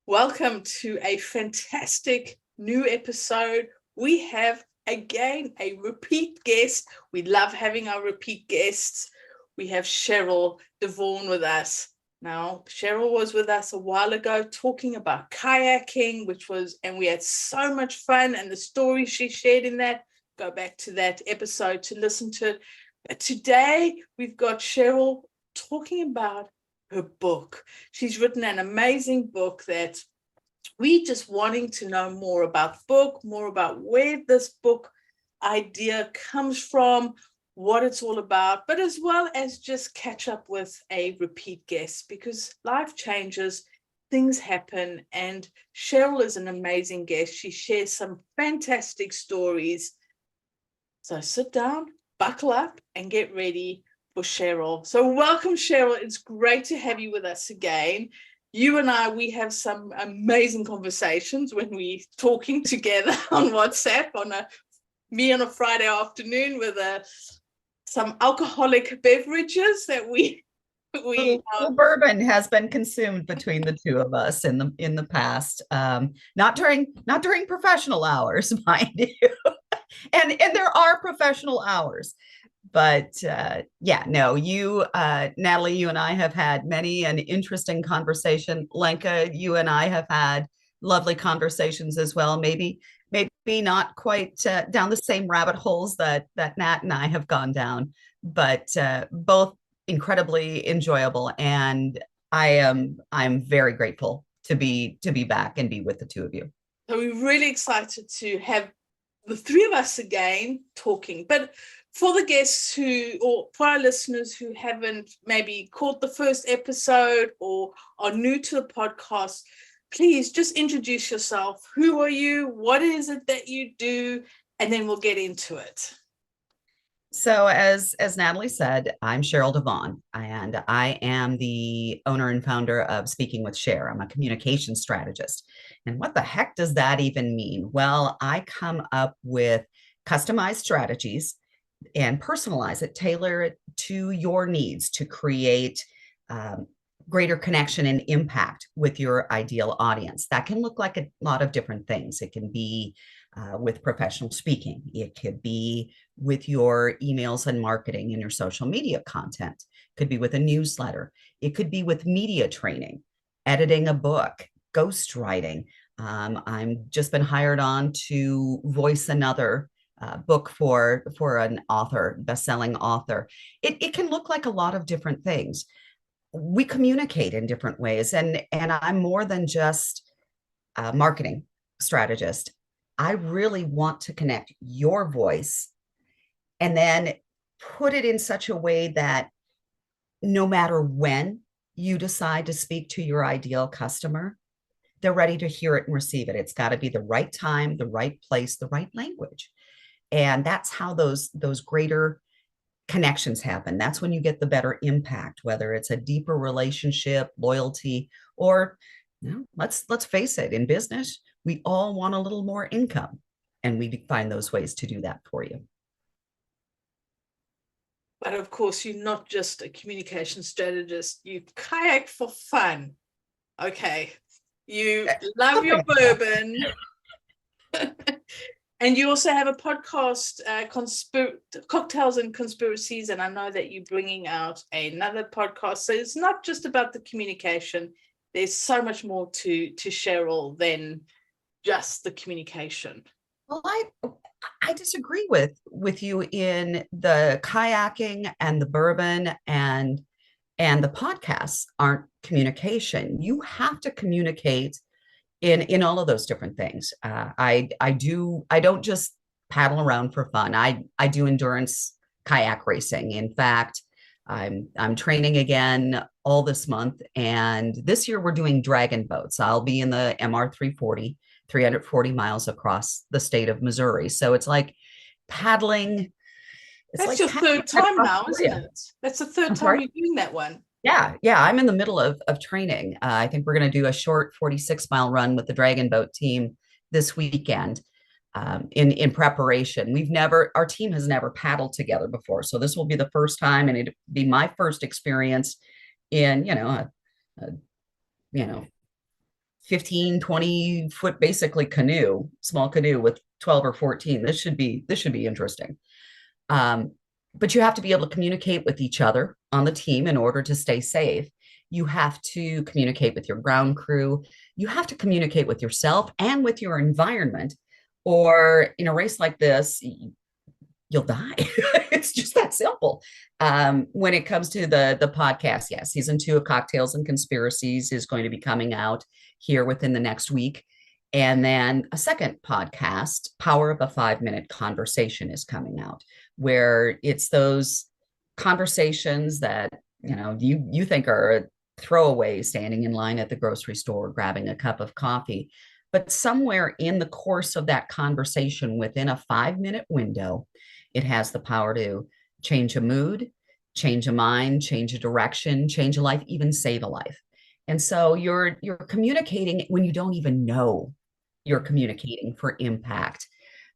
Welcome to a fantastic new episode. We have again a repeat guest. We love having our repeat guests. We have Sheral DeVaughn with us. Now, Sheral was with us a while ago talking about kayaking, and we had so much fun, and the story she shared in that. Go back to that episode to listen to it. But today we've got Sheral talking about her book. She's written an amazing book that we just wanting to know more about the book, more about where this book idea comes from, what it's all about, but as well as just catch up with a repeat guest because life changes, things happen, and Sheral is an amazing guest. She shares some fantastic stories. So sit down, buckle up, and get ready for Sheral. So welcome, Sheral. It's great to have you with us again. You and I, we have some amazing conversations when we're talking together on WhatsApp on a Friday afternoon with some alcoholic beverages that we little bourbon has been consumed between the two of us in the past. Not during professional hours, mind you. And there are professional hours. But Natalie, you and I have had many an interesting conversation. Lenka, you and I have had lovely conversations as well. Maybe not quite down the same rabbit holes that Nat and I have gone down, but both incredibly enjoyable. And I'm very grateful to be back and be with the two of you. So we're really excited to have the three of us again talking. But for the guests or for our listeners who haven't maybe caught the first episode or are new to the podcast, please just introduce yourself. Who are you? What is it that you do? And then we'll get into it. So as Natalie said, I'm Sheral DeVaughn, and I am the owner and founder of Speaking with Cher. I'm a communication strategist. And what the heck does that even mean? Well, I come up with customized strategies and personalize it, tailor it to your needs to create greater connection and impact with your ideal audience. That can look like a lot of different things. It can be with professional speaking. It could be with your emails and marketing and your social media content. It could be with a newsletter. It could be with media training, editing a book, ghostwriting. I'm just been hired on to voice another book for an author, best-selling author. It can look like a lot of different things. We communicate in different ways, and I'm more than just a marketing strategist. I really want to connect your voice and then put it in such a way that no matter when you decide to speak to your ideal customer, they're ready to hear it and receive it. It's got to be the right time, the right place, the right language. And that's how those greater connections happen. That's when you get the better impact, whether it's a deeper relationship, loyalty, or let's face it, in business, we all want a little more income, and we find those ways to do that for you. But of course, you're not just a communication strategist. You kayak for fun. Okay. You love your bourbon. And you also have a podcast, Cocktails and Conspiracies, and I know that you're bringing out another podcast. So it's not just about the communication. There's so much more to Sheral than just the communication. Well, I disagree with you in the kayaking and the bourbon and the podcasts aren't communication. You have to communicate in all of those different things. I don't just paddle around for fun. I do endurance kayak racing. In fact, I'm training again all this month, and this year we're doing dragon boats. I'll be in the MR 340, 340 miles across the state of Missouri. So it's like paddling. That's like your third time now, isn't it? That's the third time you're doing that one. Yeah, I'm in the middle of training. I think we're going to do a short 46-mile run with the Dragon Boat team this weekend in preparation. Our team has never paddled together before, so this will be the first time, and it'd be my first experience in 15, 20 foot, basically canoe, small canoe with 12 or 14. This should be interesting. Um, but you have to be able to communicate with each other on the team in order to stay safe. You have to communicate with your ground crew. You have to communicate with yourself and with your environment. Or in a race like this, you'll die. It's just that simple. When it comes to the podcast, yes, season 2 of Cocktails and Conspiracies is going to be coming out here within the next week. And then a second podcast, Power of a 5-Minute Conversation, is coming out, where it's those conversations that you think are a throwaway, standing in line at the grocery store, grabbing a cup of coffee. But somewhere in the course of that conversation, within a 5-minute window, it has the power to change a mood, change a mind, change a direction, change a life, even save a life. And so you're communicating when you don't even know you're communicating for impact.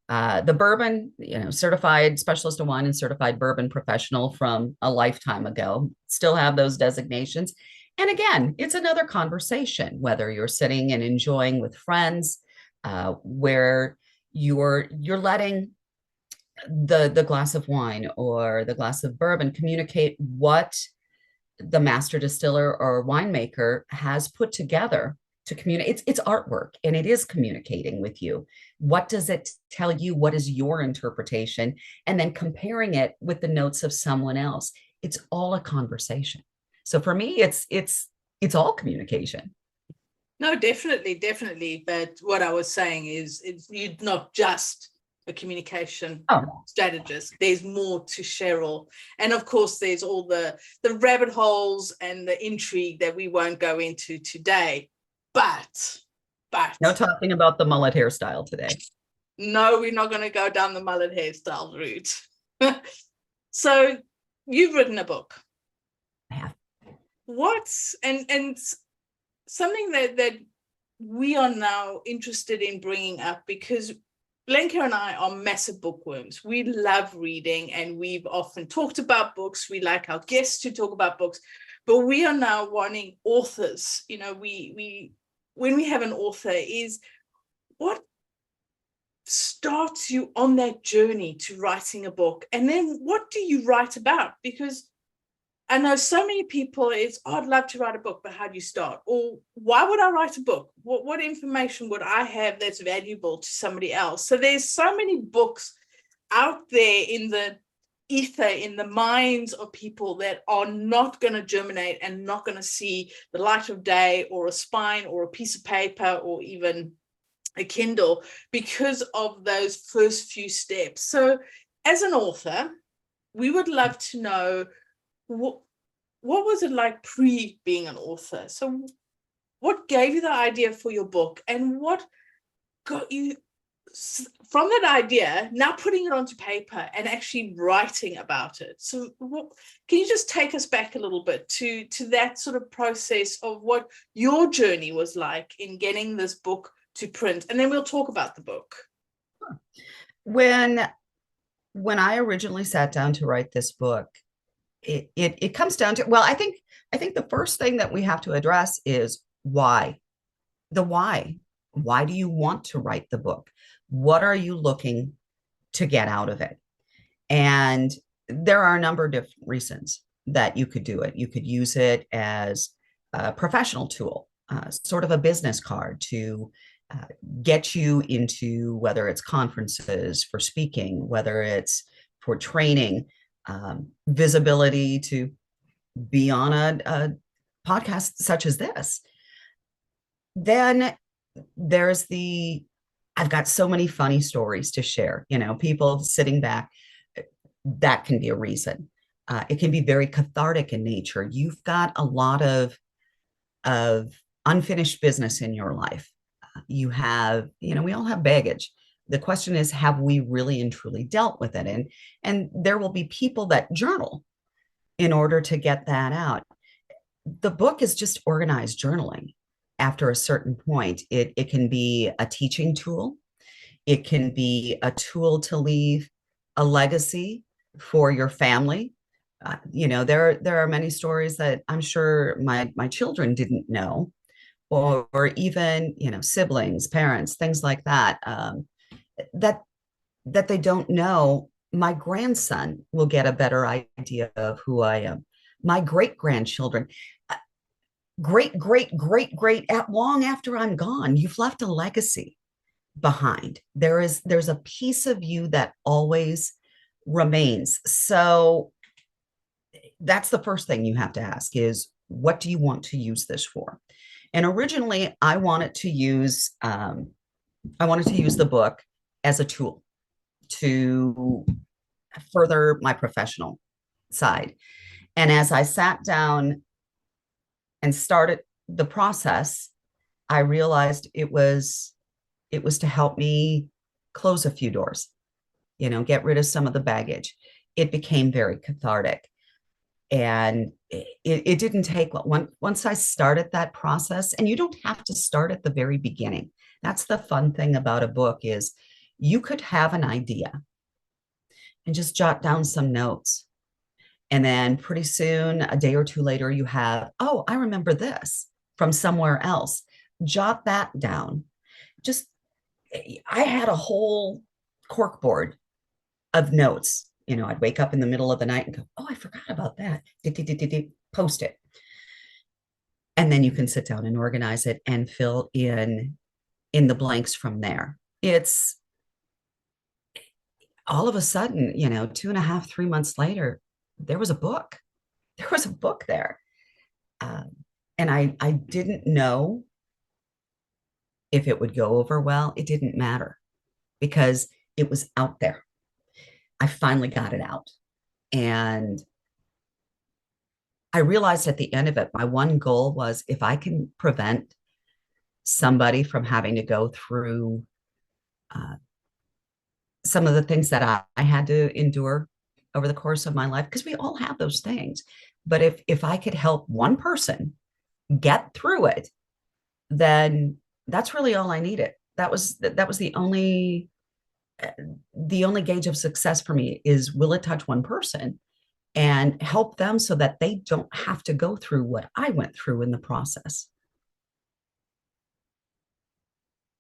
The bourbon, certified specialist of wine and certified bourbon professional from a lifetime ago, still have those designations. And again, it's another conversation, whether you're sitting and enjoying with friends, where you're letting the glass of wine or the glass of bourbon communicate what the master distiller or winemaker has put together to communicate. It's artwork, and it is communicating with you. What does it tell you? What is your interpretation? And then comparing it with the notes of someone else. It's all a conversation. So for me, it's all communication. No, definitely. But what I was saying is, you're not just a communication strategist. There's more to Sheral, and of course, there's all the rabbit holes and the intrigue that we won't go into today. But no talking about the mullet hairstyle today. No, we're not going to go down the mullet hairstyle route. So, you've written a book. I have. What's and something that we are now interested in bringing up, because Blanca and I are massive bookworms. We love reading, and we've often talked about books. We like our guests to talk about books, but we are now wanting authors. We when we have an author, is what starts you on that journey to writing a book, and then what do you write about? Because I know so many people, I'd love to write a book, but how do you start? Or why would I write a book? What information would I have that's valuable to somebody else? So there's so many books out there in the ether, in the minds of people, that are not going to germinate and not going to see the light of day, or a spine, or a piece of paper, or even a Kindle, because of those first few steps. So as an author, we would love to know, what was it like pre being an author? So what gave you the idea for your book, and what got you from that idea, now putting it onto paper and actually writing about it? So can you just take us back a little bit to that sort of process of what your journey was like in getting this book to print, and then we'll talk about the book. When I originally sat down to write this book, it comes down to, well, I think the first thing that we have to address is why. The why. Why do you want to write the book? What are you looking to get out of it? And there are a number of different reasons that you could do it. You could use it as a professional tool, sort of a business card to get you into, whether it's conferences for speaking, whether it's for training, visibility to be on a podcast such as this. Then there's I've got so many funny stories to share, people sitting back. That can be a reason. It can be very cathartic in nature. You've got a lot of unfinished business in your life. You have, we all have baggage. The question is, have we really and truly dealt with it? And there will be people that journal in order to get that out. The book is just organized journaling. After a certain point, it can be a teaching tool. It can be a tool to leave a legacy for your family. There are many stories that I'm sure my children didn't know, or even, siblings, parents, things like that, that that they don't know. My grandson will get a better idea of who I am. My great grandchildren, great, great, great, great, long after I'm gone, you've left a legacy behind. There's a piece of you that always remains. So that's the first thing you have to ask is, what do you want to use this for? And originally, I wanted to use the book as a tool to further my professional side. And as I sat down and started the process, I realized it was to help me close a few doors, get rid of some of the baggage. It became very cathartic. And it didn't take once I started that process, and you don't have to start at the very beginning. That's the fun thing about a book is you could have an idea and just jot down some notes. And then pretty soon, a day or two later, you have, oh, I remember this from somewhere else. Jot that down. Just, I had a whole cork board of notes. I'd wake up in the middle of the night and go, oh, I forgot about that. Post it. And then you can sit down and organize it and fill in the blanks from there. It's all of a sudden, 2.5, 3 months later, there was a book. There was a book there. And I didn't know if it would go over well. It didn't matter because it was out there. I finally got it out. And I realized at the end of it, my one goal was if I can prevent somebody from having to go through some of the things that I had to endure over the course of my life, because we all have those things. But if I could help one person get through it, then that's really all I needed. That was the only gauge of success for me is, will it touch one person and help them so that they don't have to go through what I went through in the process.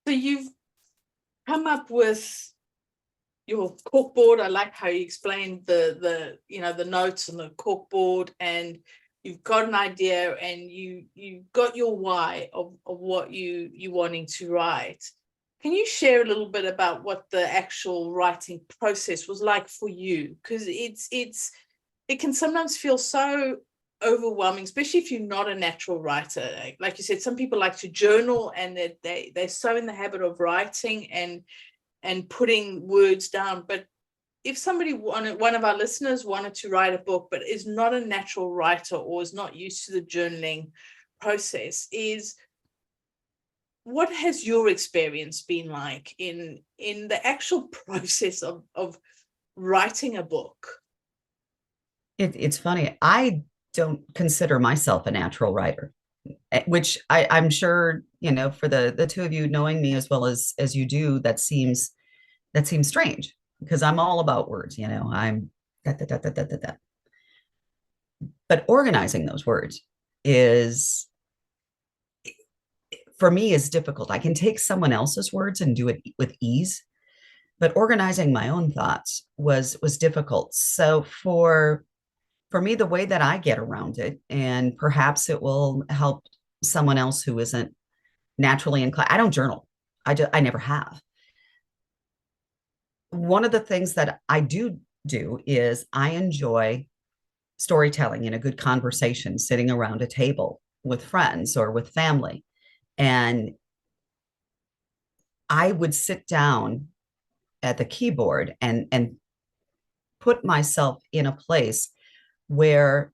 So you've come up with your corkboard. I like how you explained the notes and the corkboard, and you've got an idea and you've got your why of what you wanting to write. Can you share a little bit about what the actual writing process was like for you? Because it can sometimes feel so overwhelming, especially if you're not a natural writer. Like you said, some people like to journal and they're so in the habit of writing and putting words down. But if somebody one of our listeners wanted to write a book but is not a natural writer or is not used to the journaling process, what has your experience been like in the actual process of writing a book? It's funny. I don't consider myself a natural writer, which I'm sure, for the two of you knowing me as well as you do, that seems strange because I'm all about words, I'm da, da, da, da, da, da, da. But organizing those words is, for me, is difficult. I can take someone else's words and do it with ease, but organizing my own thoughts was difficult. So for me, the way that I get around it, and perhaps it will help someone else who isn't naturally inclined. I don't journal. I never have. One of the things that I do is I enjoy storytelling in a good conversation, sitting around a table with friends or with family. And I would sit down at the keyboard and put myself in a place where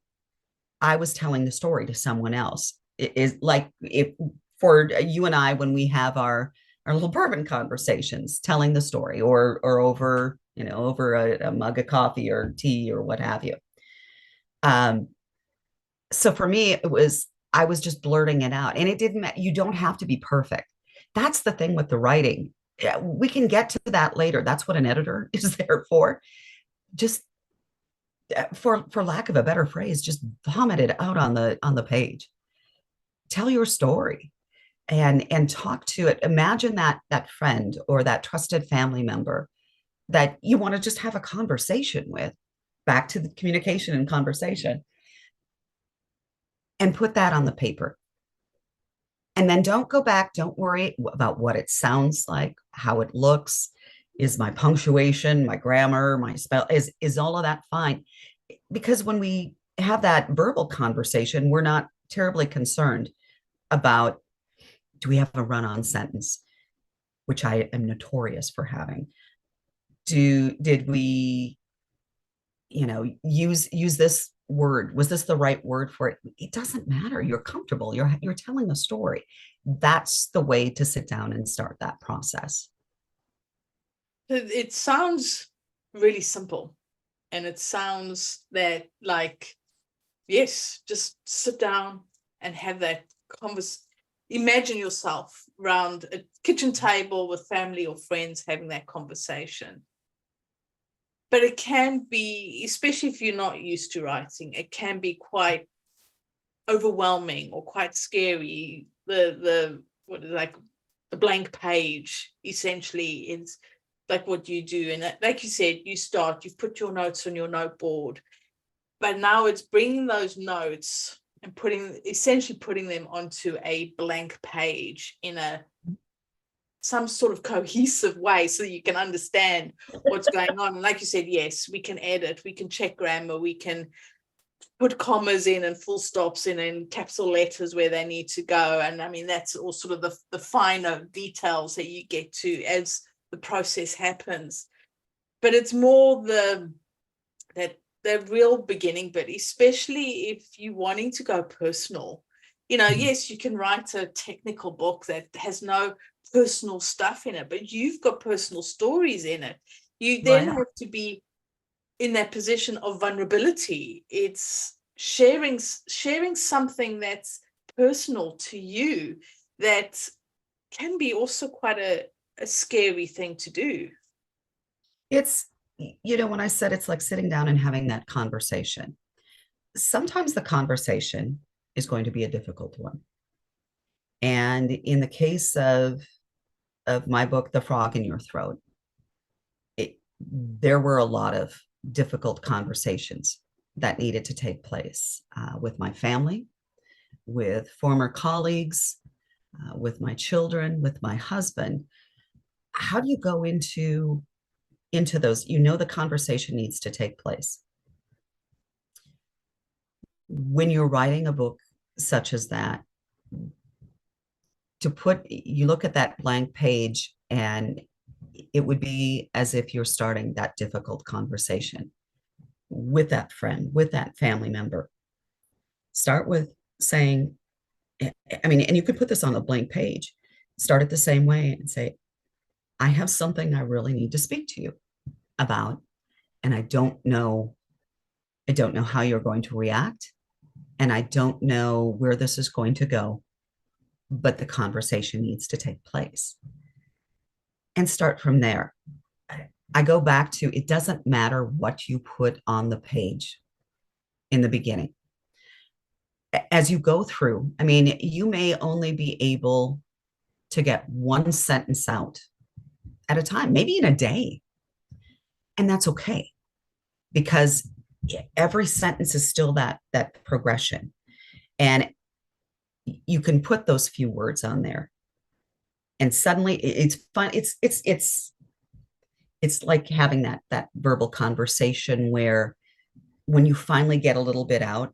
I was telling the story to someone else. It is like if for you and I, when we have our little bourbon conversations, telling the story, or over over a mug of coffee or tea or what have you. So for me, I was just blurting it out, and it didn't. You don't have to be perfect. That's the thing with the writing. We can get to that later. That's what an editor is there for. Just for lack of a better phrase, just vomit it out on the page. Tell your story. and talk to it. Imagine that friend or that trusted family member that you want to just have a conversation with, back to the communication and conversation, and put that on the paper. And then don't go back. Don't worry about what it sounds like, how it looks. Is my punctuation, my grammar, my spell, is all of that fine? Because when we have that verbal conversation, we're not terribly concerned about, do we have a run-on sentence, which I am notorious for having? Did we, use this word? Was this the right word for it? It doesn't matter. You're comfortable. You're telling a story. That's the way to sit down and start that process. It sounds really simple, and it sounds that, like, yes, just sit down and have that conversation. Imagine yourself around a kitchen table with family or friends having that conversation. But it can be, especially if you're not used to writing, it can be quite overwhelming or quite scary. The blank page essentially is like what you do. And like you said, you've put your notes on your noteboard, but now it's bringing those notes and essentially putting them onto a blank page in some sort of cohesive way so that you can understand what's going on. And like you said, yes, we can edit, we can check grammar, we can put commas in and full stops in and capital letters where they need to go. And I mean, that's all sort of the finer details that you get to as the process happens. But it's more the real beginning bit, especially if you're wanting to go personal. Yes, you can write a technical book that has no personal stuff in it, but you've got personal stories in it. You then have to be in that position of vulnerability. It's sharing something that's personal to you that can be also quite a scary thing to do. It's, when I said it's like sitting down and having that conversation, sometimes the conversation is going to be a difficult one. And in the case of my book, The Frog in Your Throat, there were a lot of difficult conversations that needed to take place with my family, with former colleagues, with my children, with my husband. How do you go into those? The conversation needs to take place. When you're writing a book such as that, you look at that blank page, and it would be as if you're starting that difficult conversation with that friend, with that family member. Start with saying, and you could put this on a blank page, start it the same way and say, I have something I really need to speak to you about, and I don't know how you're going to react, and I don't know where this is going to go, but the conversation needs to take place. And start from there. I go back to, it doesn't matter what you put on the page in the beginning. As you go through, you may only be able to get one sentence out at a time, maybe in a day. And that's okay, because every sentence is still that progression. And you can put those few words on there, and suddenly it's fun. It's like having that verbal conversation where when you finally get a little bit out,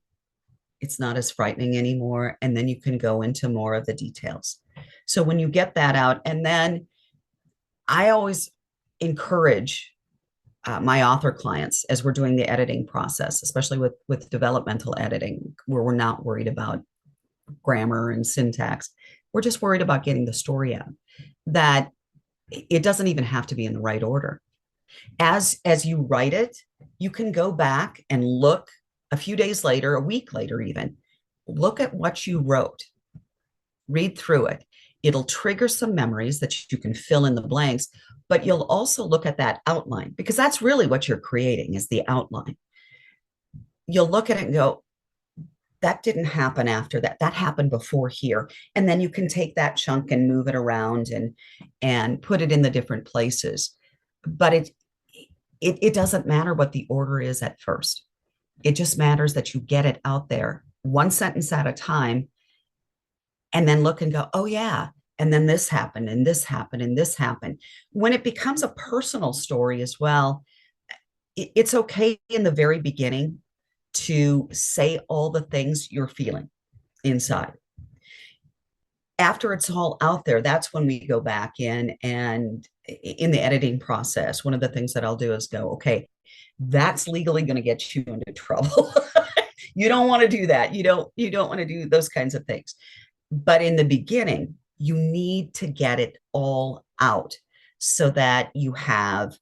it's not as frightening anymore. And then you can go into more of the details. So when you get that out, and then I always encourage my author clients, as we're doing the editing process, especially with developmental editing, where we're not worried about grammar and syntax. We're just worried about getting the story out, that it doesn't even have to be in the right order. As you write it, you can go back and look a few days later, a week later even, look at what you wrote, read through it. It'll trigger some memories that you can fill in the blanks, but you'll also look at that outline, because that's really what you're creating, is the outline. You'll look at it and go, that didn't happen after that. That happened before here. And then you can take that chunk and move it around and put it in the different places. But it doesn't matter what the order is at first. It just matters that you get it out there one sentence at a time, and then look and go, oh yeah, and then this happened and this happened and this happened. When it becomes a personal story as well, it's okay in the very beginning to say all the things you're feeling inside. After it's all out there, that's when we go back in, and in the editing process, one of the things that I'll do is go, okay, that's legally going to get you into trouble. You don't want to do that. You don't want to do those kinds of things. But in the beginning, you need to get it all out so that you have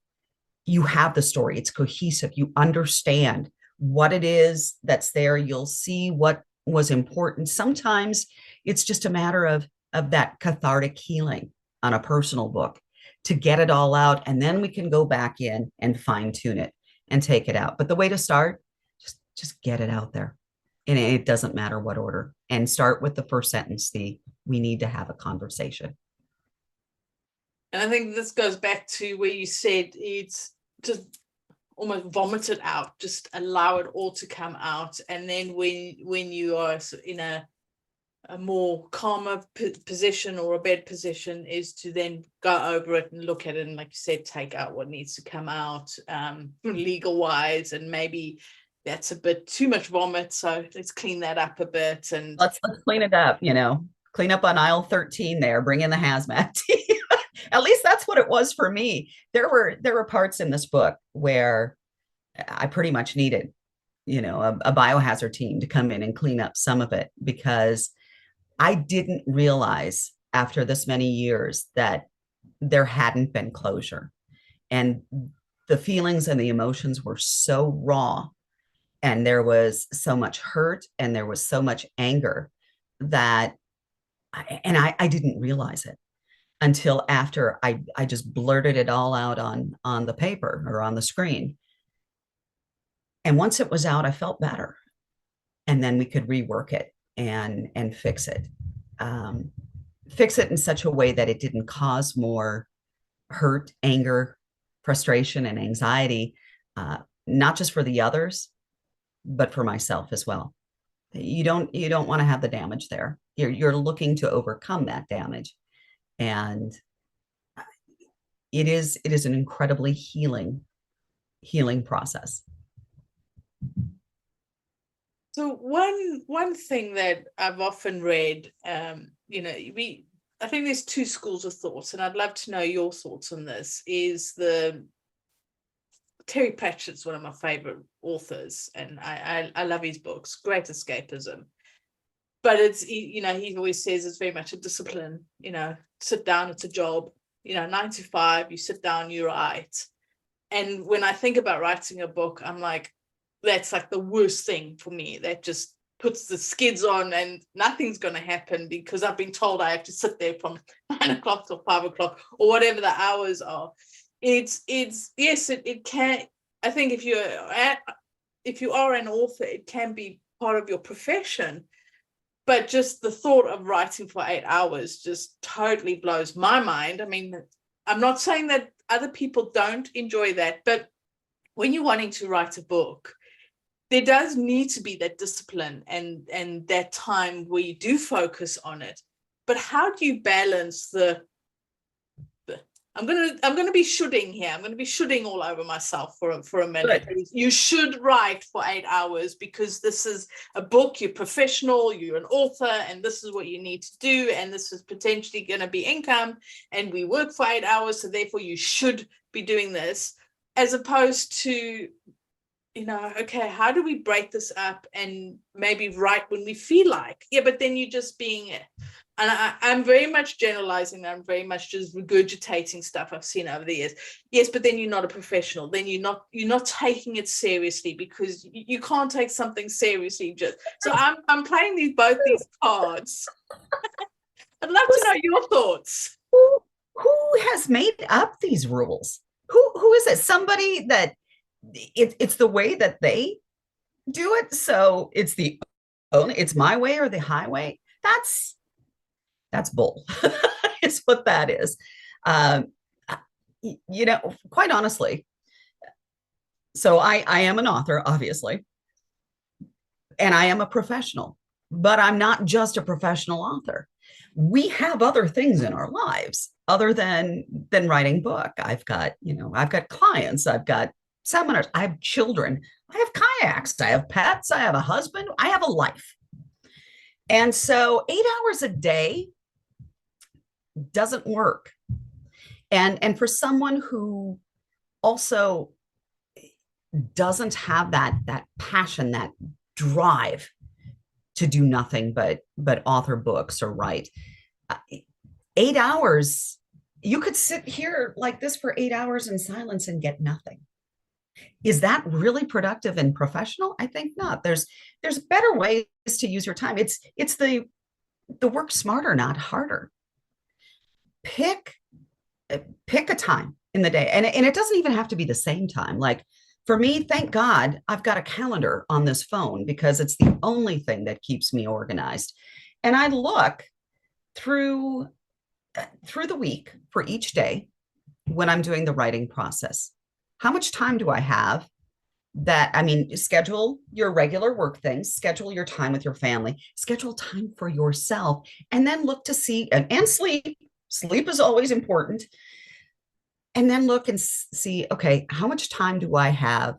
the story. It's cohesive. You understand what it is that's there. You'll see what was important. Sometimes it's just a matter of that cathartic healing on a personal book to get it all out, and then we can go back in and fine tune it and take it out. But the way to start, just get it out there, and it doesn't matter what order. And start with the first sentence. We need to have a conversation. And I think this goes back to where you said it's just almost vomit it out, just allow it all to come out. And then when you are in a more calmer position or a bed position, is to then go over it and look at it, and like you said, take out what needs to come out, legal wise, and maybe that's a bit too much vomit, so let's clean that up a bit. And Let's clean it up, clean up on aisle 13 there, bring in the hazmat team. At least that's what it was for me. There were parts in this book where I pretty much needed, a biohazard team to come in and clean up some of it, because I didn't realize after this many years that there hadn't been closure. And the feelings and the emotions were so raw, and there was so much hurt, and there was so much anger that I didn't realize it until after I just blurted it all out on the paper or on the screen. And once it was out, I felt better. And then we could rework it and fix it. Fix it in such a way that it didn't cause more hurt, anger, frustration, and anxiety, not just for the others, but for myself as well. You don't want to have the damage there. You're looking to overcome that damage. And it is an incredibly healing process. so one thing that I've often read, I think there's two schools of thoughts, and I'd love to know your thoughts on this. Is Terry Pratchett's one of my favorite authors, and I love his books. Great escapism, but it's he always says it's very much a discipline. Sit down, it's a job. 9 to 5, you sit down, you write. And when I think about writing a book, I'm like, that's like the worst thing for me. That just puts the skids on and nothing's going to happen, because I've been told I have to sit there from 9 o'clock till 5 o'clock or whatever the hours are. It's yes, it can. I think if you are an author, it can be part of your profession. But just the thought of writing for 8 hours just totally blows my mind. I mean, I'm not saying that other people don't enjoy that, but when you're wanting to write a book, there does need to be that discipline and that time where you do focus on it. But how do you balance I'm gonna be shoulding here. I'm gonna be shoulding all over myself for a minute. Good. You should write for 8 hours because this is a book. You're professional. You're an author, and this is what you need to do. And this is potentially going to be income. And we work for 8 hours, so therefore you should be doing this. As opposed to, okay, how do we break this up and maybe write when we feel like? Yeah, but then you're just being it. And I'm very much generalizing. I'm very much just regurgitating stuff I've seen over the years. Yes, but then you're not a professional. Then you're not taking it seriously, because you can't take something seriously. So I'm playing both these cards. I'd love to know your thoughts. Who has made up these rules? Who is it? Somebody that it's the way that they do it. So it's the only it's my way or the highway. That's bull. Is what that is. Um, quite honestly. So I am an author, obviously, and I am a professional, but I'm not just a professional author. We have other things in our lives other than writing book. I've got clients, I've got seminars, I have children, I have kayaks, I have pets, I have a husband, I have a life. And so 8 hours a day doesn't work. And for someone who also doesn't have that passion, that drive to do nothing but author books or write, 8 hours, you could sit here like this for 8 hours in silence and get nothing. Is that really productive and professional? I think not. There's better ways to use your time. It's the work smarter, not harder. Pick a time in the day, and it doesn't even have to be the same time. Like for me, thank God I've got a calendar on this phone because it's the only thing that keeps me organized. And I look through the week for each day when I'm doing the writing process. How much time do I have? Schedule your regular work things, schedule your time with your family, schedule time for yourself, and then look to see and sleep. Sleep is always important. And then look and see, okay, how much time do I have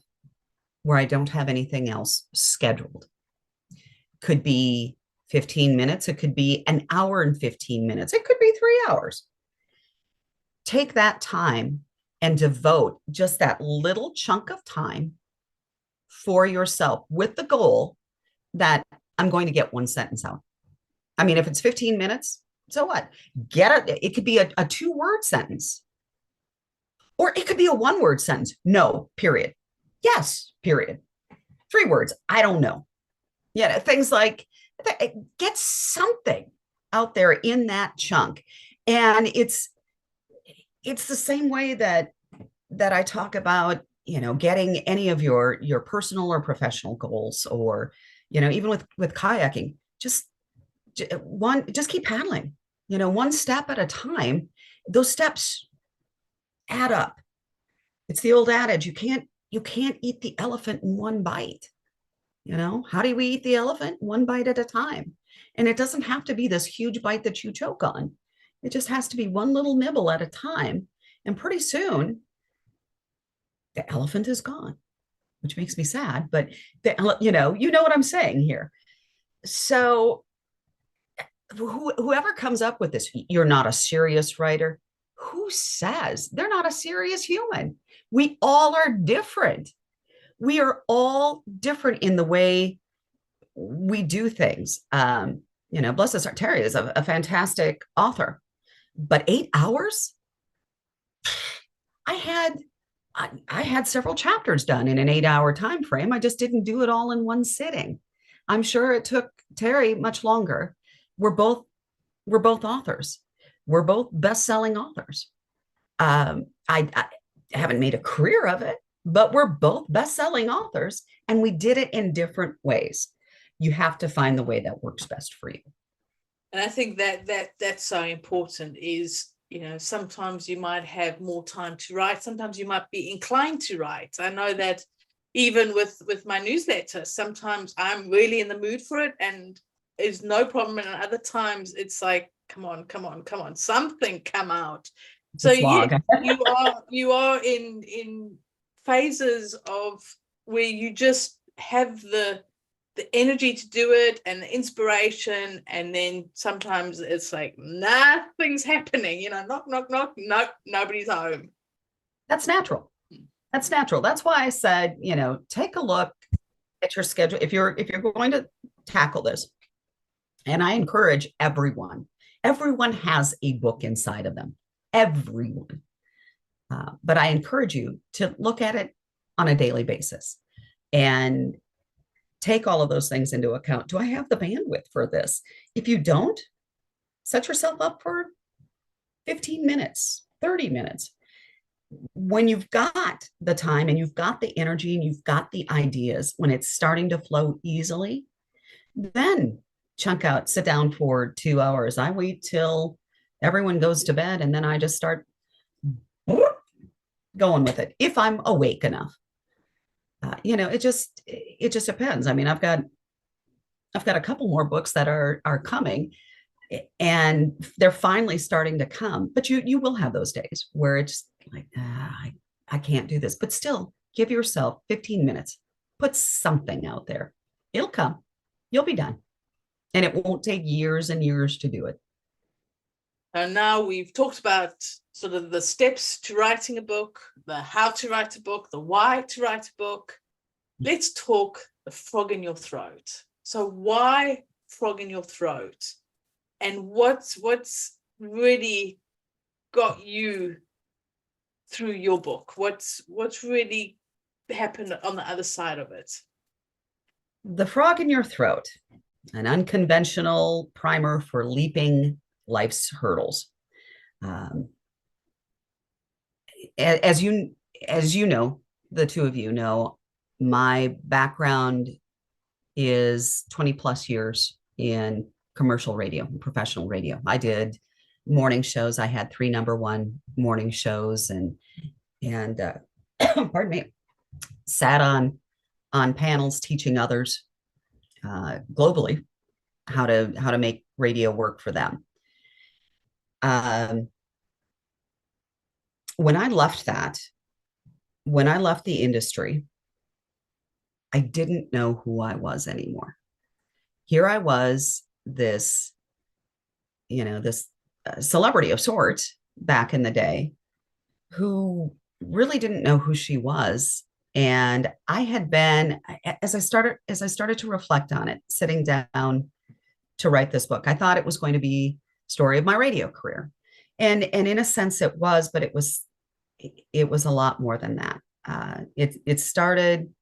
where I don't have anything else scheduled? Could be 15 minutes. It could be an hour and 15 minutes. It could be 3 hours. Take that time and devote just that little chunk of time for yourself with the goal that I'm going to get one sentence out. I mean, if it's 15 minutes, so what? It could be a 2-word sentence, or it could be a 1-word sentence. No, period. Yes, period. 3 words. I don't know. Yeah, things like get something out there in that chunk. And it's the same way that I talk about, getting any of your personal or professional goals, or, even with kayaking, just keep paddling, one step at a time. Those steps add up. It's the old adage, you can't eat the elephant in one bite. How do we eat the elephant? One bite at a time. And it doesn't have to be this huge bite that you choke on. It just has to be one little nibble at a time. And pretty soon, the elephant is gone, which makes me sad, but you know what I'm saying here. So whoever comes up with this, you're not a serious writer. Who says they're not a serious human? We all are different. We are all different in the way we do things. Blessed Sarteri is a fantastic author, but 8 hours, I had several chapters done in an 8-hour time frame. I just didn't do it all in one sitting. I'm sure it took Terry much longer. We're both authors. We're both best-selling authors. I haven't made a career of it, but we're both best-selling authors, and we did it in different ways. You have to find the way that works best for you. And I think that's so important is, sometimes you might have more time to write. Sometimes you might be inclined to write. I know that even with my newsletter, sometimes I'm really in the mood for it and it's no problem. And other times it's like, come on, something come out. So yeah, you are in phases of where you just have the energy to do it and the inspiration, and then sometimes it's like nothing's happening, knock, nope, nobody's home. That's natural. That's why I said, take a look at your schedule if you're going to tackle this. And I encourage everyone has a book inside of them, everyone. But I encourage you to look at it on a daily basis and take all of those things into account. Do I have the bandwidth for this? If you don't, set yourself up for 15 minutes, 30 minutes. When you've got the time and you've got the energy and you've got the ideas, when it's starting to flow easily, then chunk out, sit down for 2 hours. I wait till everyone goes to bed, and then I just start going with it if I'm awake enough. It just depends. I mean, I've got a couple more books that are coming, and they're finally starting to come. But you will have those days where it's like, I can't do this. But still, give yourself 15 minutes. Put something out there. It'll come. You'll be done. And it won't take years and years to do it. And now we've talked about sort of the steps to writing a book, the how to write a book, the why to write a book. Let's talk the frog in your throat. So why frog in your throat? And what's really got you through your book? What's really happened on the other side of it? The frog in your throat, an unconventional primer for leaping life's hurdles. As you know, the two of you know, my background is 20 plus years in commercial radio, professional radio. I did morning shows. I had 3 number 1 morning shows, and pardon me, sat on panels teaching others globally how to make radio work for them. When I left the industry, I didn't know who I was anymore. Here I was, this celebrity of sorts back in the day, who really didn't know who she was. And I had been, as I started to reflect on it, sitting down to write this book, I thought it was going to be a story of my radio career. And in a sense it was, but it was a lot more than that. It started,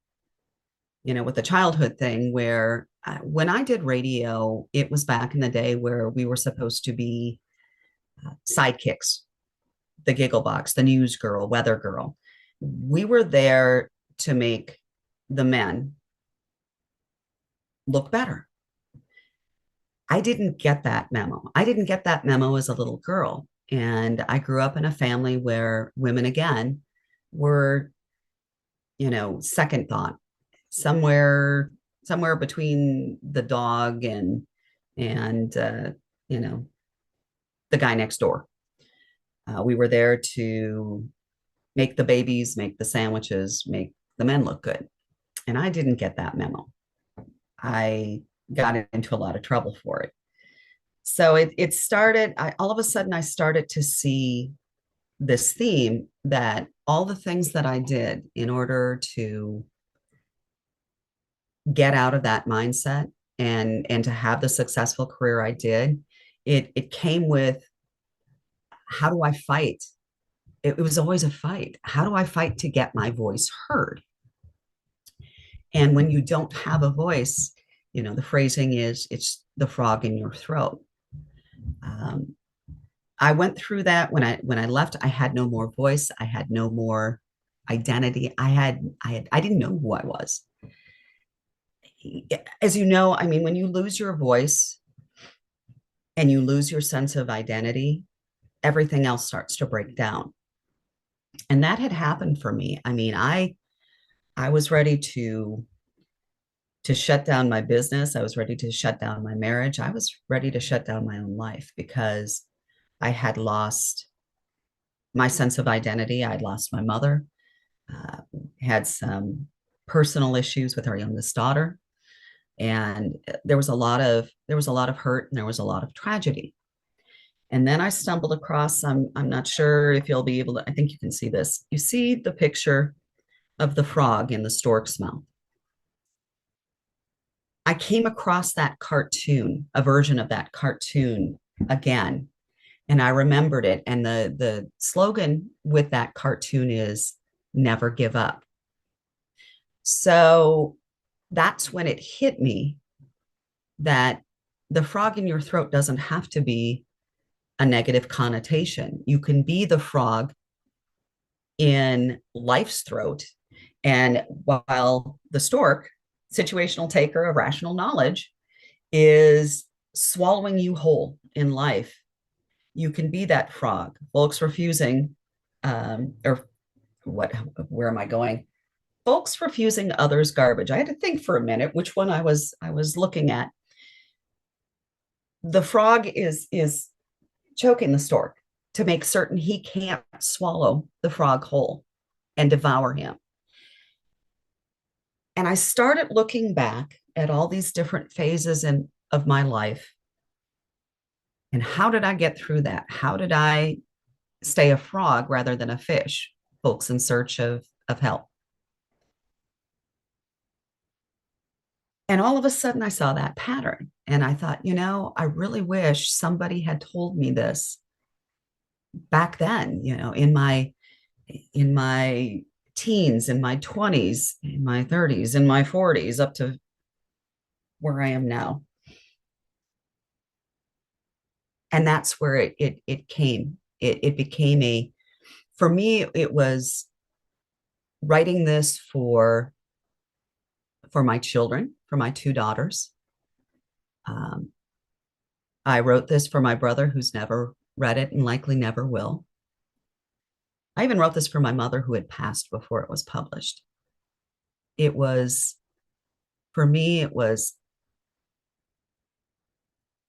with the childhood thing where when I did radio, it was back in the day where we were supposed to be sidekicks, the giggle box, the news girl, weather girl. We were there to make the men look better. I didn't get that memo. I didn't get that memo as a little girl. And I grew up in a family where women, again, were, second thought, somewhere between the dog and the guy next door. We were there to make the babies, make the sandwiches, make the men look good. And I didn't get that memo. I got into a lot of trouble for it. So it started, all of a sudden I started to see this theme that all the things that I did in order to get out of that mindset and to have the successful career I did, it came with, how do I fight? It was always a fight. How do I fight to get my voice heard? And when you don't have a voice, the phrasing is, it's the frog in your throat. I went through that when I left. I had no more voice. I had no more identity. I didn't know who I was. As you know, I mean, when you lose your voice and you lose your sense of identity, everything else starts to break down. And that had happened for me. I mean, I was ready to shut down my business. I was ready to shut down my marriage. I was ready to shut down my own life because I had lost my sense of identity. I'd lost my mother, had some personal issues with our youngest daughter. And there was a lot of hurt, and there was a lot of tragedy. And then I stumbled across, I'm not sure if you'll be able to, I think you can see this. You see the picture of the frog in the stork's mouth. I came across that cartoon, a version of that cartoon again, and I remembered it. And the slogan with that cartoon is never give up. So that's when it hit me that the frog in your throat doesn't have to be a negative connotation. You can be the frog in life's throat. And while the stork, situational taker of rational knowledge, is swallowing you whole in life. You can be that frog. Folks refusing, or what, where am I going? Folks refusing others' garbage. I had to think for a minute which one I was looking at. The frog is choking the stork to make certain he can't swallow the frog whole and devour him. And I started looking back at all these different phases of my life. And how did I get through that? How did I stay a frog rather than a fish? Folks in search of help. And all of a sudden I saw that pattern. And I thought, I really wish somebody had told me this back then, in my teens, in my 20s, in my 30s, in my 40s, up to where I am now. And that's where it came. It became for me, it was writing this for my children, for my two daughters. I wrote this for my brother, who's never read it and likely never will. I even wrote this for my mother, who had passed before it was published. It was, for me, it was,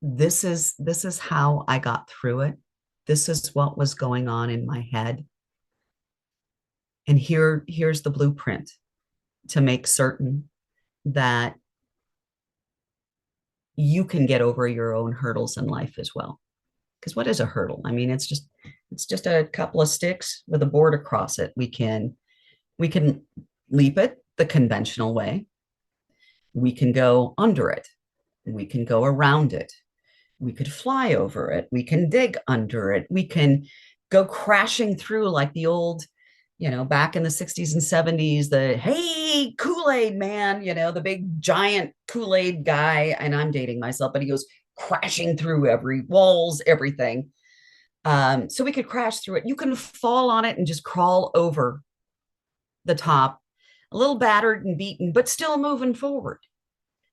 this is how I got through it. This is what was going on in my head. And here's the blueprint to make certain that you can get over your own hurdles in life as well. Because what is a hurdle? I mean, it's just a couple of sticks with a board across it. We can leap it the conventional way. We can go under it. We can go around it. We could fly over it. We can dig under it. We can go crashing through like the old, back in the 60s and 70s, the, hey, Kool-Aid man, the big giant Kool-Aid guy. And I'm dating myself, but he goes crashing through every walls, everything. So we could crash through it. You can fall on it and just crawl over the top, a little battered and beaten, but still moving forward.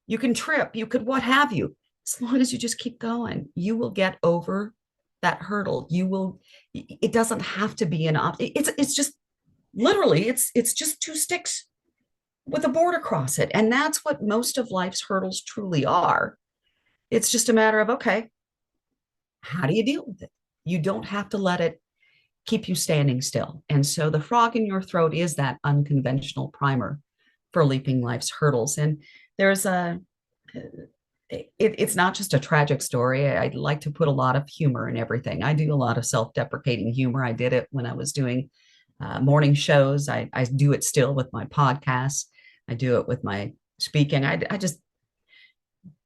You can trip, you could what have you. As long as you just keep going, you will get over that hurdle. It doesn't have to be it's just literally, it's just two sticks with a board across it. And that's what most of life's hurdles truly are. It's just a matter of, okay, how do you deal with it? You don't have to let it keep you standing still. And so the frog in your throat is that unconventional primer for leaping life's hurdles. And there's it's not just a tragic story. I'd like to put a lot of humor in everything. I do a lot of self-deprecating humor. I did it when I was doing morning shows. I do it still with my podcasts. I do it with my speaking. I just,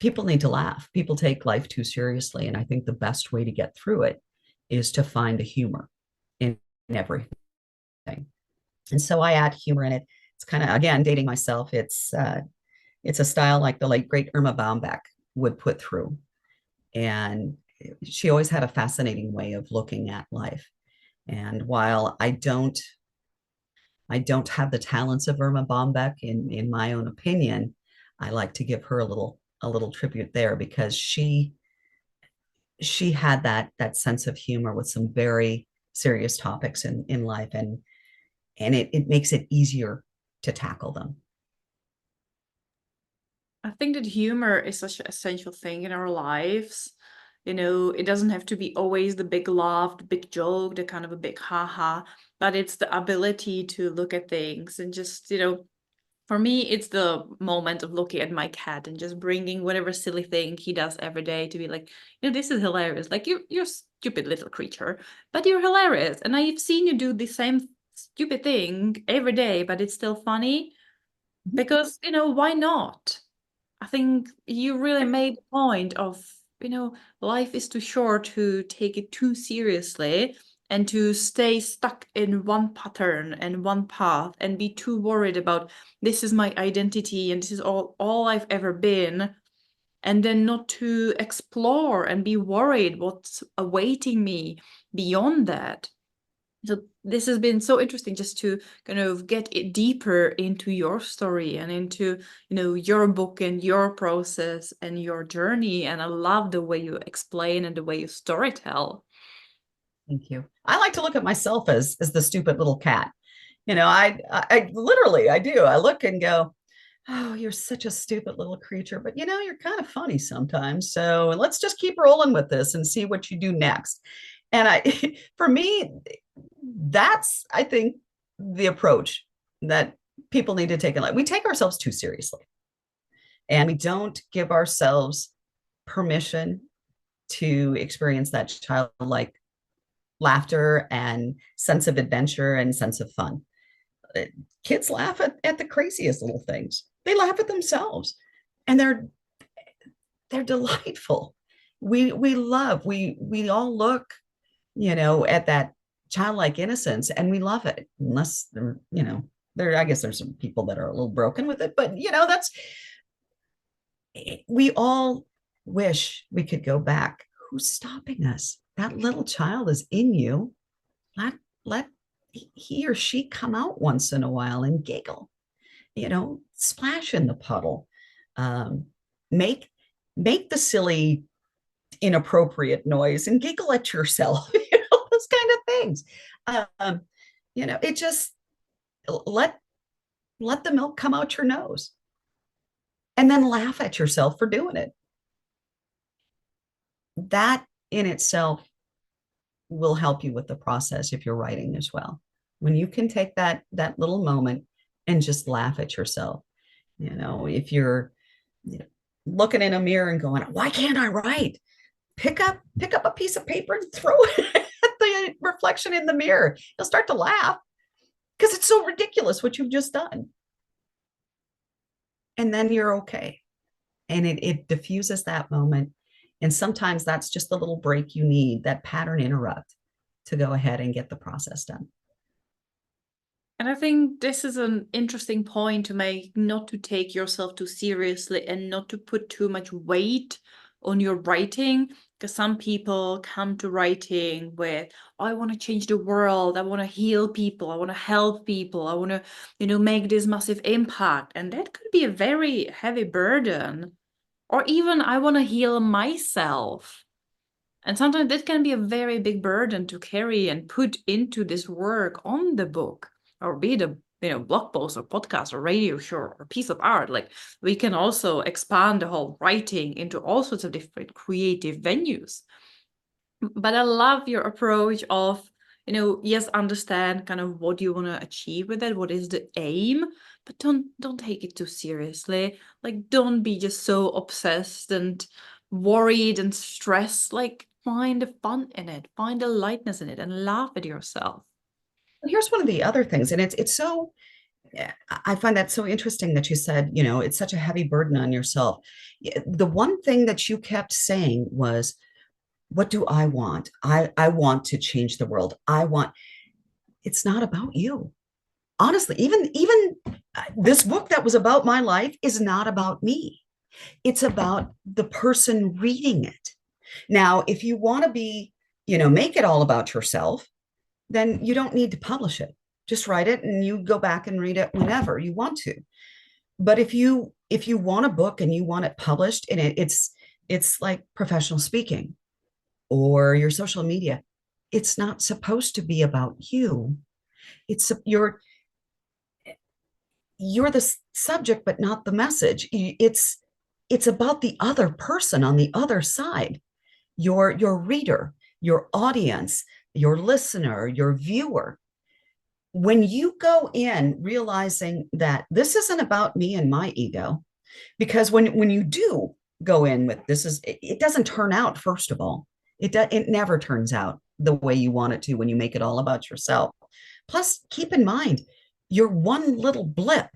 people need to laugh. People take life too seriously. And I think the best way to get through it is to find the humor in everything. And so I add humor in it. It's kind of, again, dating myself. It's a style like the late great Irma Baumbach would put through. And she always had a fascinating way of looking at life. And while I don't have the talents of Irma Baumbach in my own opinion, I like to give her a little tribute there, because she had that sense of humor with some very serious topics in life, and it makes it easier to tackle them. I think that humor is such an essential thing in our lives. It doesn't have to be always the big laugh, the big joke, the kind of a big haha, but it's the ability to look at things and just, for me, it's the moment of looking at my cat and just bringing whatever silly thing he does every day to be like, this is hilarious. Like, you're a stupid little creature, but you're hilarious. And I've seen you do the same stupid thing every day, but it's still funny because, why not? I think you really made the point of, life is too short to take it too seriously and to stay stuck in one pattern and one path and be too worried about this is my identity and this is all I've ever been, and then not to explore and be worried what's awaiting me beyond that. So this has been so interesting just to kind of get it deeper into your story and into, your book and your process and your journey. And I love the way you explain and the way you storytell. Thank you. I like to look at myself as the stupid little cat. I literally, I do. I look and go, oh, you're such a stupid little creature, but you're kind of funny sometimes. So let's just keep rolling with this and see what you do next. And for me, that's, I think, the approach that people need to take in life. We take ourselves too seriously, and we don't give ourselves permission to experience that childlike laughter and sense of adventure and sense of fun. Kids laugh at the craziest little things. They laugh at themselves, and they're delightful. We all look, at that childlike innocence, and we love it. Unless I guess there's some people that are a little broken with it, but we all wish we could go back. Who's stopping us? That little child is in you. Let he or she come out once in a while and giggle, splash in the puddle, make the silly inappropriate noise and giggle at yourself, those kind of things. It just let the milk come out your nose, and then laugh at yourself for doing it. That in itself will help you with the process if you're writing as well. When you can take that little moment and just laugh at yourself, if you're looking in a mirror and going, why can't I write? Pick up a piece of paper and throw it at the reflection in the mirror. You'll start to laugh because it's so ridiculous what you've just done. And then you're okay. And it diffuses that moment. And sometimes that's just the little break you need, that pattern interrupt, to go ahead and get the process done. And I think this is an interesting point to make, not to take yourself too seriously and not to put too much weight on your writing, because some people come to writing with, I want to change the world, I want to heal people, I want to help people, I want to, make this massive impact. And that could be a very heavy burden. Or even, I want to heal myself. And sometimes that can be a very big burden to carry and put into this work on the book, or be it a blog post or podcast or radio show or piece of art. Like, we can also expand the whole writing into all sorts of different creative venues. But I love your approach of, yes, understand kind of what you want to achieve with it, what is the aim, but don't take it too seriously. Like, don't be just so obsessed and worried and stressed. Like, find the fun in it, find the lightness in it, and laugh at yourself. Here's one of the other things, and it's so, I find that so interesting that you said, it's such a heavy burden on yourself. The one thing that you kept saying was, what do I want? I want to change the world. It's not about you. Honestly, even this book that was about my life is not about me. It's about the person reading it. Now, if you want to be, make it all about yourself, then you don't need to publish it. Just write it and you go back and read it whenever you want to. But if you want a book and you want it published, and it's like professional speaking or your social media, it's not supposed to be about you. It's you're the subject, but not the message. It's about the other person on the other side, your reader, your audience, your listener, your viewer. When you go in realizing that this isn't about me and my ego, because when you do go in with it doesn't turn out, first of all, it never turns out the way you want it to when you make it all about yourself. Plus, keep in mind, you're one little blip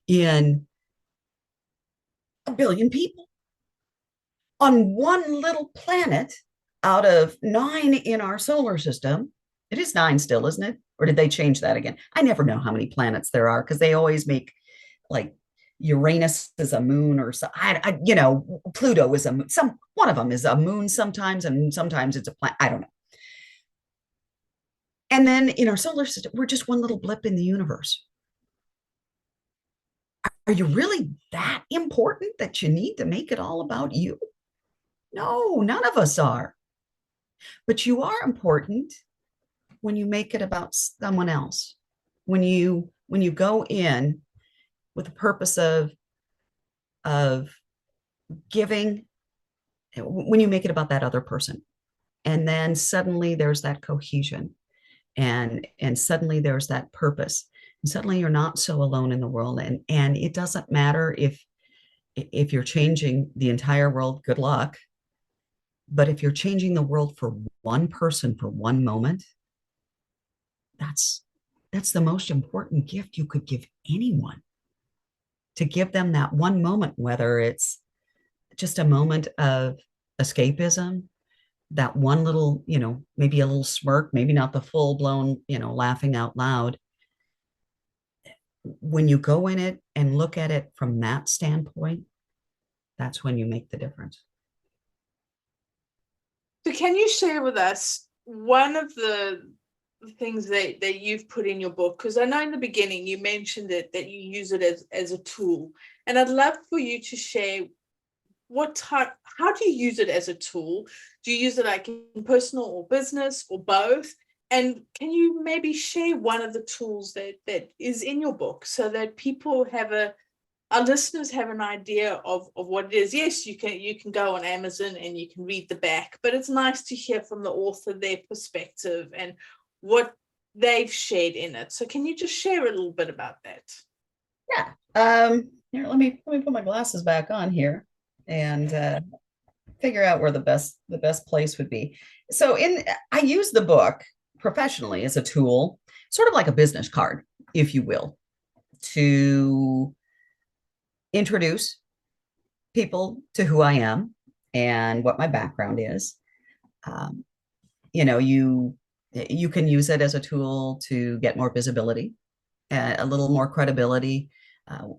in a billion people on one little planet out of 9 in our solar system. It is 9 still, isn't it? Or did they change that again? I never know how many planets there are, because they always make, like, Uranus is a moon, or so. Pluto is a moon. One of them is a moon sometimes, and sometimes it's a planet. I don't know. And then in our solar system, we're just one little blip in the universe. Are you really that important that you need to make it all about you? No, none of us are. But you are important when you make it about someone else. When you go in with the purpose of giving, when you make it about that other person. And then suddenly there's that cohesion, and suddenly there's that purpose. And suddenly you're not so alone in the world. And it doesn't matter if you're changing the entire world, good luck. But if you're changing the world for one person for one moment, that's the most important gift you could give anyone. To give them that one moment, whether it's just a moment of escapism, that one little, maybe a little smirk, maybe not the full blown, laughing out loud. When you go in it and look at it from that standpoint, that's when you make the difference. So can you share with us one of the things that you've put in your book? Because I know in the beginning you mentioned it, that you use it as a tool. And I'd love for you to share how do you use it as a tool? Do you use it like in personal or business or both? And can you maybe share one of the tools that is in your book so that people our listeners have an idea of what it is? Yes, you can go on Amazon and you can read the back, but it's nice to hear from the author their perspective and what they've shared in it. So can you just share a little bit about that? Yeah. Here, let me put my glasses back on here and figure out where the best place would be. So I use the book professionally as a tool, sort of like a business card, if you will, to introduce people to who I am and what my background is. You can use it as a tool to get more visibility, a little more credibility,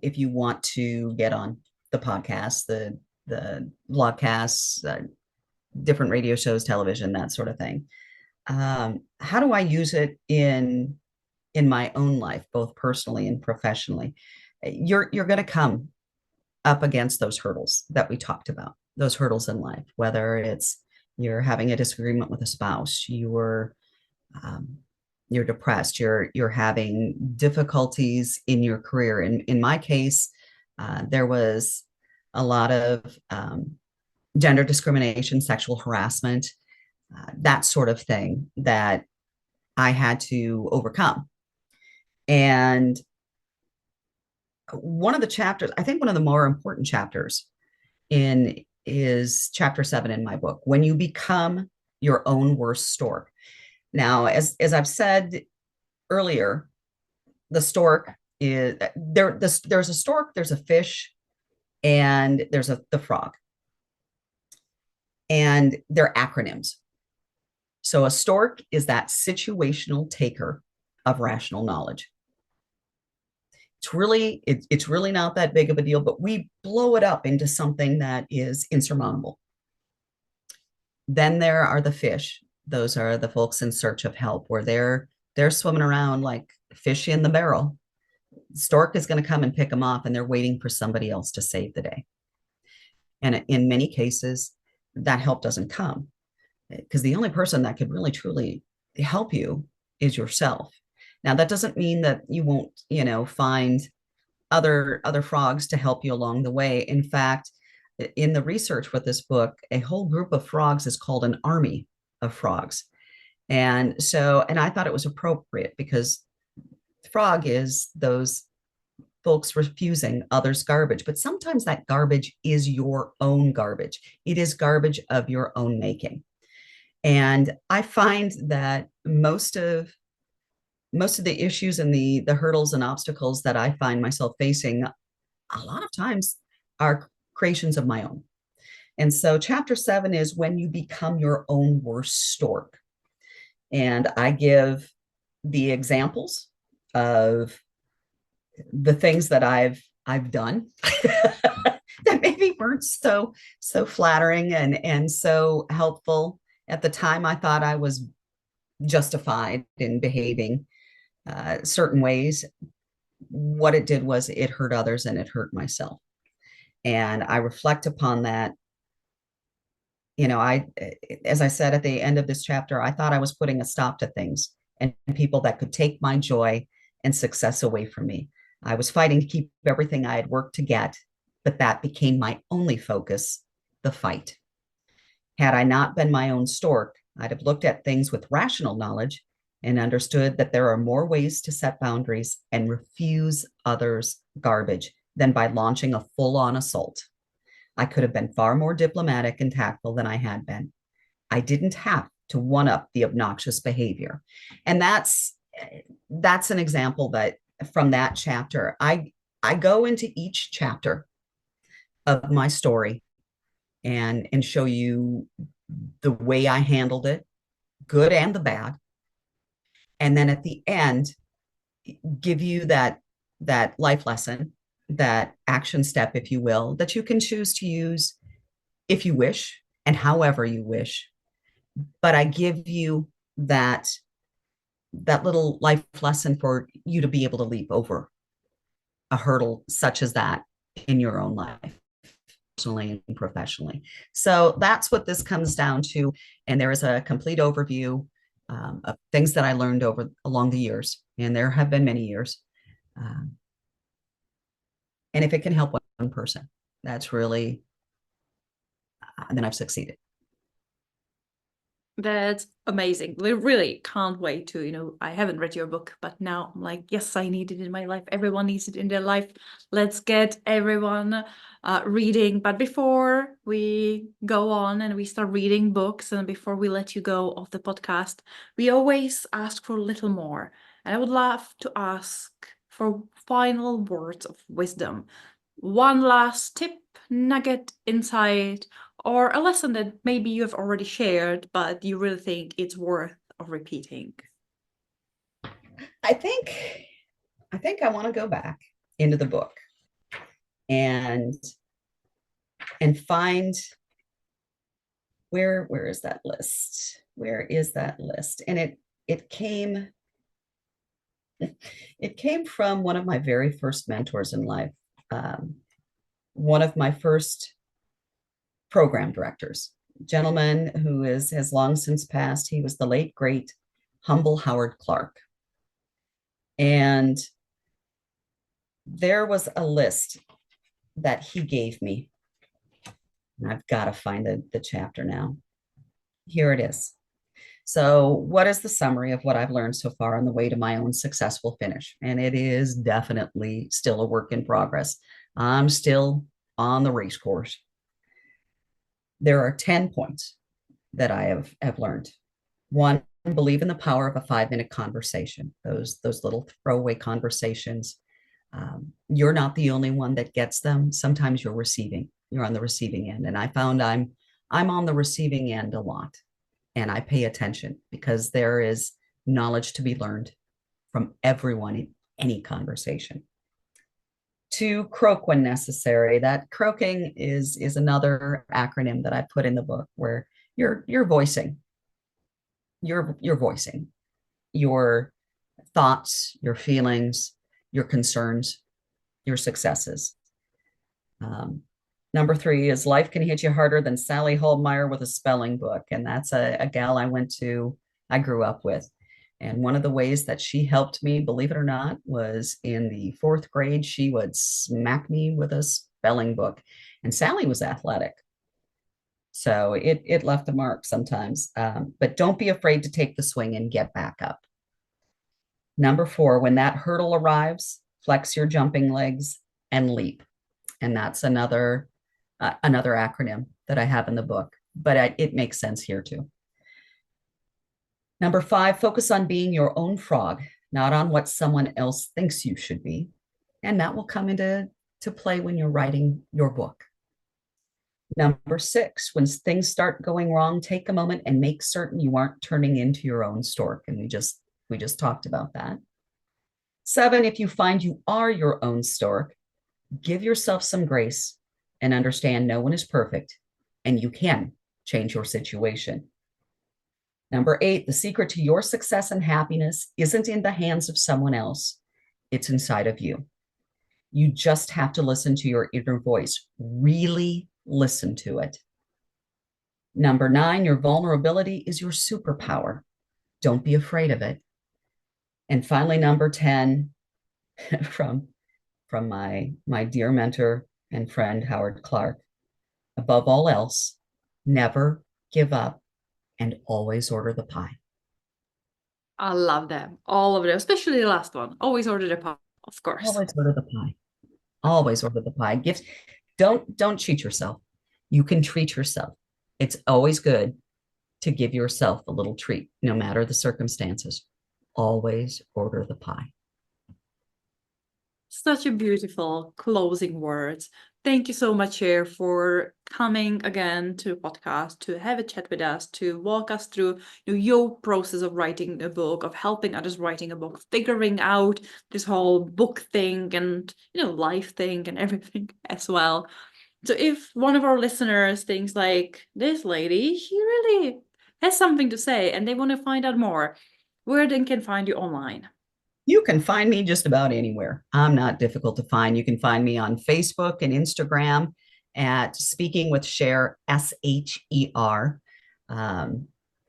if you want to get on the podcast, the blogcasts, different radio shows, television, that sort of thing. How do I use it in my own life, both personally and professionally? You're going to come up against those hurdles that we talked about, those hurdles in life, whether it's you're having a disagreement with a spouse, you're depressed, you're having difficulties in your career. In my case, there was a lot of gender discrimination, sexual harassment, that sort of thing that I had to overcome. And one of the chapters, I think one of the more important chapters is chapter 7 in my book, when you become your own worst stork. Now, as I've said earlier, the stork is there's a stork, there's a fish, and there's the frog. And they're acronyms. So a stork is that situational taker of rational knowledge. It's really not that big of a deal, but we blow it up into something that is insurmountable. Then there are the fish. Those are the folks in search of help, where they're swimming around like fish in the barrel. Stork is going to come and pick them off, and they're waiting for somebody else to save the day. And in many cases, that help doesn't come, because the only person that could really truly help you is yourself. Now, that doesn't mean that you won't, find other frogs to help you along the way. In fact, in the research with this book, a whole group of frogs is called an army of frogs. And I thought it was appropriate, because frog is those folks refusing others' garbage. But sometimes that garbage is your own garbage. It is garbage of your own making. And I find that most of the issues and the hurdles and obstacles that I find myself facing a lot of times are creations of my own. And so chapter 7 is when you become your own worst stork. And I give the examples of the things that I've done that maybe weren't so flattering and so helpful. At the time, I thought I was justified in behaving certain ways, what it did was it hurt others and it hurt myself. And I reflect upon that. You know, as I said at the end of this chapter, I thought I was putting a stop to things and people that could take my joy and success away from me. I was fighting to keep everything I had worked to get, but that became my only focus, the fight. Had I not been my own stork, I'd have looked at things with rational knowledge and understood that there are more ways to set boundaries and refuse others' garbage than by launching a full-on assault. I could have been far more diplomatic and tactful than I had been. I didn't have to one-up the obnoxious behavior. And that's an example that from that chapter, I go into each chapter of my story and show you the way I handled it, good and the bad. And then at the end, give you that life lesson, that action step, if you will, that you can choose to use if you wish and however you wish. But I give you that little life lesson for you to be able to leap over a hurdle such as that in your own life, personally and professionally. So that's what this comes down to. And there is a complete overview of things that I learned along the years. And there have been many years. And if it can help one person, that's really, then I've succeeded. That's amazing. We really can't wait to, I haven't read your book, but now I'm like, yes, I need it in my life. Everyone needs it in their life. Let's get everyone reading. But before we go on and we start reading books, and before we let you go off the podcast, we always ask for a little more. And I would love to ask for final words of wisdom. One last tip, nugget, insight, or a lesson that maybe you have already shared, but you really think it's worth of repeating. I think I want to go back into the book and find where is that list? Where is that list? And it came from one of my very first mentors in life. One of my first program directors, gentleman who has long since passed. He was the late, great, humble Howard Clark. And there was a list that he gave me. And I've got to find the chapter now. Here it is. So what is the summary of what I've learned so far on the way to my own successful finish? And it is definitely still a work in progress. I'm still on the race course. There are 10 points that I have learned. One, believe in the power of a 5-minute conversation. Those little throwaway conversations. You're not the only one that gets them. Sometimes you're on the receiving end. And I found I'm on the receiving end a lot. And I pay attention because there is knowledge to be learned from everyone in any conversation. 2, croak when necessary. That croaking is another acronym that I put in the book, where you're voicing your thoughts, your feelings, your concerns, your successes. Number 3 is life can hit you harder than Sally Holdmeyer with a spelling book. And that's a gal I grew up with. And one of the ways that she helped me, believe it or not, was in the 4th grade, she would smack me with a spelling book. And Sally was athletic. So it left a mark sometimes. But don't be afraid to take the swing and get back up. Number 4, when that hurdle arrives, flex your jumping legs and leap. And that's another acronym that I have in the book, but it makes sense here too. Number 5, focus on being your own frog, not on what someone else thinks you should be. And that will come into play when you're writing your book. Number 6, when things start going wrong, take a moment and make certain you aren't turning into your own stork. And we just talked about that. 7, if you find you are your own stork, give yourself some grace and understand no one is perfect and you can change your situation. Number 8, the secret to your success and happiness isn't in the hands of someone else. It's inside of you. You just have to listen to your inner voice. Really listen to it. Number 9, your vulnerability is your superpower. Don't be afraid of it. And finally, number 10, from my dear mentor and friend, Howard Clark, above all else, never give up and always order the pie. I love them, all of them, especially the last one. Always order the pie, of course. Always order the pie. Always order the pie. Gifts. Don't cheat yourself. You can treat yourself. It's always good to give yourself a little treat, no matter the circumstances. Always order the pie. Such a beautiful closing words. Thank you so much, Cher, for coming again to the podcast, to have a chat with us, to walk us through your process of writing a book, of helping others writing a book, figuring out this whole book thing and, life thing and everything as well. So if one of our listeners thinks like, this lady, she really has something to say and they want to find out more, where they can find you online? You can find me just about anywhere. I'm not difficult to find. You can find me on Facebook and Instagram at Speaking with Cher, SHER.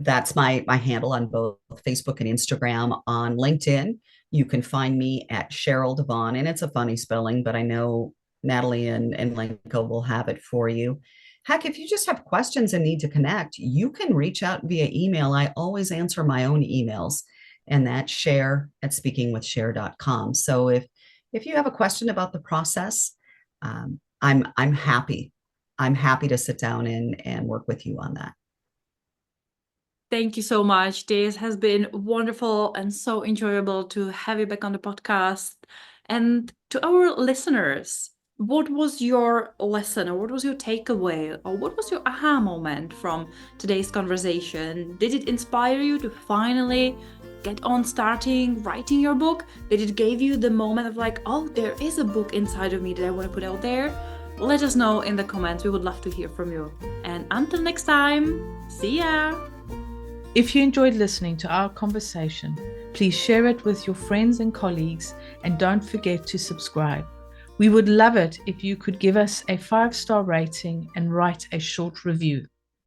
That's my handle on both Facebook and Instagram. On LinkedIn, you can find me at Sheral DeVaughn, and it's a funny spelling, but I know Natalie and Linko will have it for you. Heck, if you just have questions and need to connect, you can reach out via email. I always answer my own emails, and that's share@speakingwithsher.com. So if you have a question about the process, I'm happy to sit down and work with you on that. Thank you so much. This has been wonderful and so enjoyable to have you back on the podcast. And to our listeners, what was your lesson, or what was your takeaway, or what was your aha moment from today's conversation? Did it inspire you to finally get on starting writing your book? Did it give you the moment of like, oh, there is a book inside of me that I want to put out there? Let us know in the comments. We would love to hear from you. And until next time, see ya! If you enjoyed listening to our conversation, please share it with your friends and colleagues, and don't forget to subscribe. We would love it if you could give us a 5-star rating and write a short review.